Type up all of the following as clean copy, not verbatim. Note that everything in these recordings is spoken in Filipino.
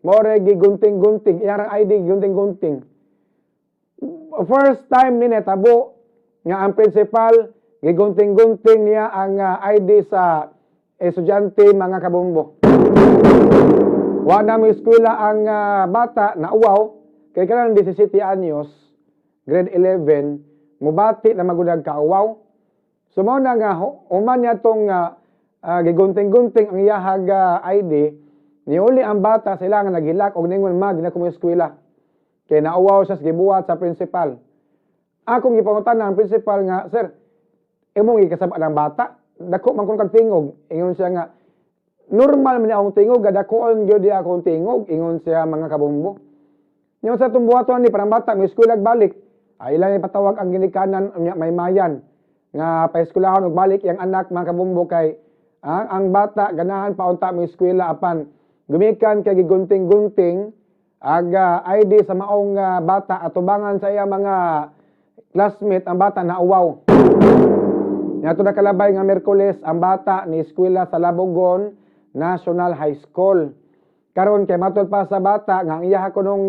more gigunting-gunting, iyang ID gunting-gunting. First time ni netabo nga ang principal gigunting-gunting niya ang ID sa estudyante mga kabumbo. Wa na mo eskwela ang bata na uwaw kay kanang 17 anyos, grade 11, mubati na magudag ka uwaw. So mao na nga human niya tong gigunting-gunting ang iyahag ID. Niuli ang bata sila nga naghilak og ningon ma di na ko mo eskwela. Kay nauwaw siya sa gibuhat sa principal. Akong gipangutan ang principal nga, sir, imong gikasaba ng bata. Dako man kun kag tingog. Ingon siya nga normal man akong tingog, gadakoon gyud akong tingog, ingon siya mga kabumbo. Nya sa tumbuhaton ni parang bata may eskwela balik. Ay lang ipatawag ang ginikanan may mayan nga paeskwelahon og balik yang anak mga kabumbo kay ang bata ganahan paunta mo eskwela apan gumikan kay gigunting-gunting aga ID sa maong bata atubangan sa iya mga classmate ang bata na uwaw. Yato na kalabay nga Miyerkules ang bata ni eskwela sa Labugon National High School. Karon kay matod pa sa bata nga ang iya kunong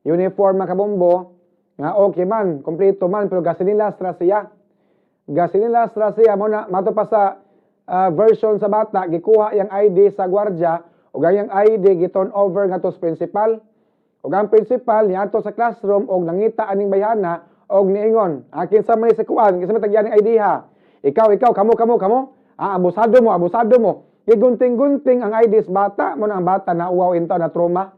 uniform mga kabombo nga okay man, kompleto man pero gasinilas ra siya. Gasinilas ra siya mo na matod pa sa version sa bata gikuha yang ID sa gwardiya ug ang ID giturn over nga to sa principal. Ug ang principal niadto sa classroom og nangita aning bayana og niingon, akin sa may sikuan, kinsa may tagyan ng ID ha. Ikaw, kamo. Abusado mo. Gigunting-gunting ang ID sa bata, mo na ang bata na uwaw into na trauma.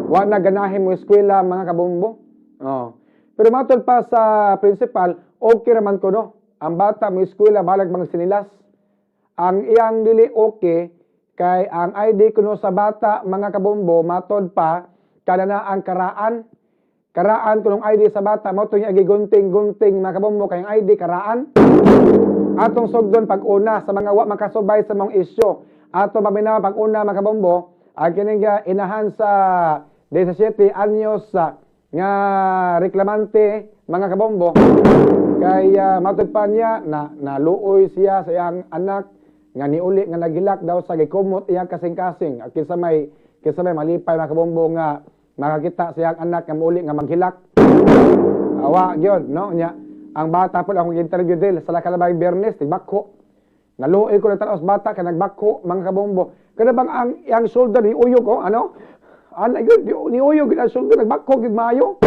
Wa na ganahin mo eskwela mga kabumbo. Oh. Pero matod pa sa principal, okay raman ko no. Ang bata mo eskwela balag mga sinilas. Ang iyang dili okay kay ang ID kuno sa bata mga kabombo matod pa kada na ang karaan kunong ID sa bata mo to niya gigunting-gunting mga kabombo kay ang ID karaan atong sugdon pag-una sa mga wa makasubay sa mong isyu ato paminaw pag-una mga kabombo ang kining inahan sa 17 anyos nga reklamante mga kabombo kay matod pa niya na naluoy siya sa iyang anak nga niuli nga naghilak daw sa gikumot iyang kasing-kasing kinsa may malipay mga kabombo nga makakita siyang anak nga muuli nga maghilak awa gyud no nya ang bata po akong interview dil sa kalabay Biyernes tigbakko naluoy ko na taos bata ka nagbakko mga kabombo kada bang ang iyang shoulder ni uyog ko ano ana gyud ni uyog ang shoulder nagbakko gyud maayo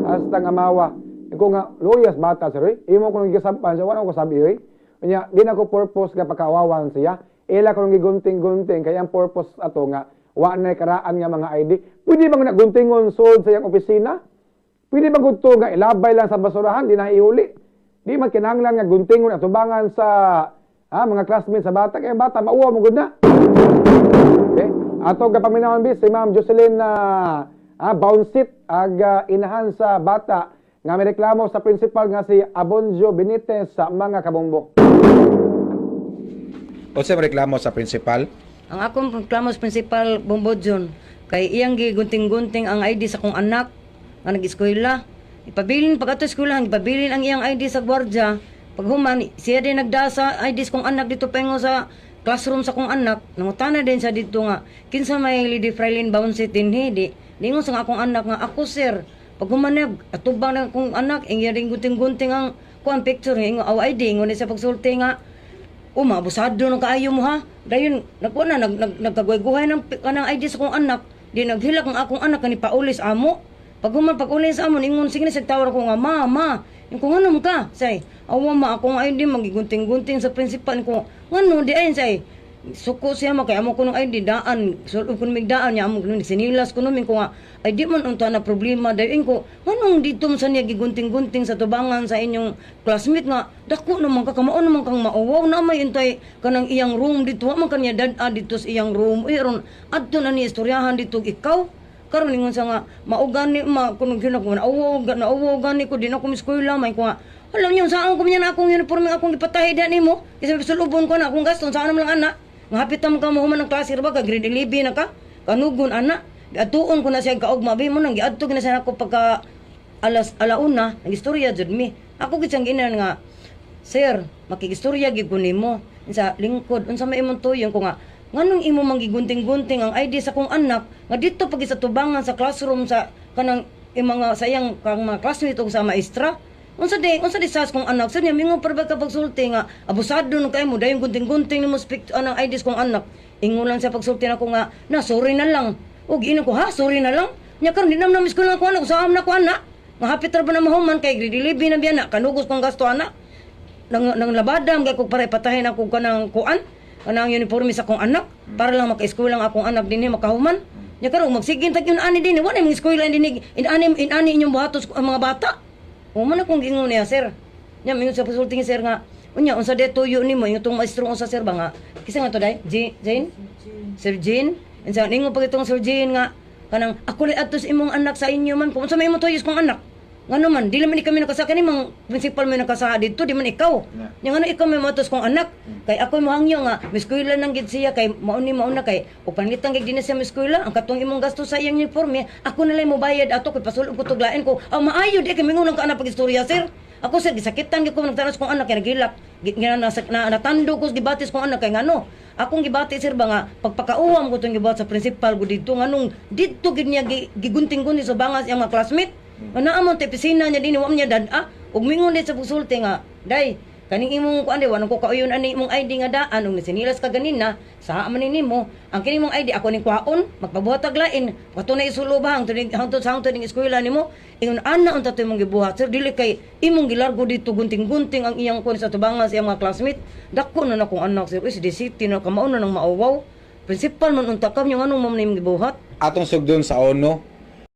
hasta nga mawa ko nga luyas bata sir imo ko nang gisampan sa wala ko sabi oy nya di na ko purpose nga pakawawan siya ila ko nang gigunting-gunting kaya ang purpose ato nga wa na karaan nga mga ID pwede bang naguntingon sud sa iyang opisina pwede bang gudto nga ilabay lang sa basurahan di na ihuli di man kinahanglan nga guntingon at tubangan sa mga classmates sa bata kay bata mauwa mo gud na okay ato ga paminawon bis si Ma'am Jocelyn na bounce it ag inahan sa bata nga may reklamo sa principal nga si Abonjo Benitez sa mga kabombo. O sa reklamo sa principal? Ang akong reklamo sa principal Bombodjon kay iyang gigunting-gunting ang ID sa kong anak nga nag-eskwela. Ipabilin pag ato eskwelahan, ipabilin ang iyang ID sa gwardiya. Pag human siya din nagdasa ID sa kong anak dito pengo sa classroom sa kong anak. Nangutana din siya dito nga kinsa may Lady Frylin Bounce dinhi di. Lingon sa akong anak nga ako sir pag humanag, atubang na kong anak, ingya rin gunting-gunting ang kuang picture, ingo aw ID, ingo na sa pagsulti nga, abusado ng kaayo mo ha. Dayon, nagkagway-guhay ng ID sa kong anak, di naghilak ang akong anak, kani paulis amo. Pag ulis amo, ingon, sige na sagtawar ko nga, ma, yung kung anong ka, say, awa ma, akong ID, magigunting-gunting sa principal, ko, ano, di ayin, say, suko siya mo kay amo kuno ay di daan sulod kuno migdaan niya amo kuno sinilas kuno min ko nga ay di man unta na problema dayon ko nganong dito sa niya gigunting-gunting sa tubangan sa inyong classmate nga dako naman ka kamao naman kang mauwaw na may intay kanang iyang room dito man kanya dad dito sa iyang room iron adto na ni istoryahan dito ikaw karon ingon sa nga maugani kuno ginako na uwaw gani ko din ako miskwela may ko nga alam niyo saan ko niya na akong uniform akong gipatahi dan nimo kasi sulubon ko na akong gaston saan naman lang anak ngapit mo ka mahuman ng klase ba ka grade 11 na ka kanugon ana atuon ko na siya kaugma bi mo nang giadto gina sa ako pagka alauna nagistorya jud mi ako gid sang ginan nga sir makigistorya gid ko nimo sa lingkod unsa may imong tuyon ko nga nganong imo manggigunting-gunting ang ID sa kong anak nga dito pag sa tubangan sa classroom sa kanang mga sayang kang mga classmate o sa maestra. Unsa di sas kong anak sa niya mingon para ka pagsulti nga abusado no kay mo dayon gunting-gunting nimo speak anang ID sa kong anak. Ingon lang siya pagsulti nako nga na sorry na lang. Og ina ko ha sorry na lang. Nya karon di nam school na ko anak usaam na ko anak. Nga hapit ra ba na mahuman kay grade 11 na biya na kanugos kong gasto anak. Nang labadam kay ko para ipatahin ako kanang kuan kanang uniforme sa akong anak para lang maka-eskwela lang akong anak dinhi makahuman. Nya karon magsigin tag yun ani dinhi wala mong eskwela dinhi inani inyong buhatos ang mga bata. O man akong gingon niya sir. Nya mingon sa pasulting sir nga unya unsa de tuyo nimo yung tong maestro unsa sir ba nga kisa nga to day Jane Sir Jane unsa ningon pag itong Sir Jane nga kanang ako li adto sa imong anak sa inyo man kung unsa may imong tuyos kong anak ngano man dili man kami nakasa kani mang principal may nakasa dito di man ikaw nya ngano ikaw may matos kong anak kay ako mohangyo nga miskwela nang gid siya kay mauna kay o panlitan kay dinhi siya miskwela ang katong imong gasto sa iyang uniforme ako na lang mo bayad ato kay pasulod ko tuglaen ko maayo di kay mingon ka na pag istorya sir ako sir gisakitan gyud ko nagtanos kong anak kay nagilak natando ko gibatis kong anak kay ngano akong gibati sir ba nga pagpakauwam ko tong gibat sa principal ko dito nganong dito gid niya gigunting-gunting sa bangas yang mga classmate ana amon te pisina niya dinhi wa niya dad ug mingon dit sa pagsulti nga day kaning imong kuan de wanang ko kauyon ani imong ID nga daan ug sinilas ka ganina sa man nimo ang kini imong ID ako ning kwaon magpabuhat tag lain kato na isulo ba hangtod sa hangtod ning eskwela nimo ingon ana unta to imong gibuhat sir dili kay imong gilargo dito gunting-gunting ang iyang kuan sa tubangan sa iyang mga classmate dako na akong anak sir is city na kamao na nang maawaw principal man unta kam yung anong mo imong gibuhat Atong sugdon sa ONU,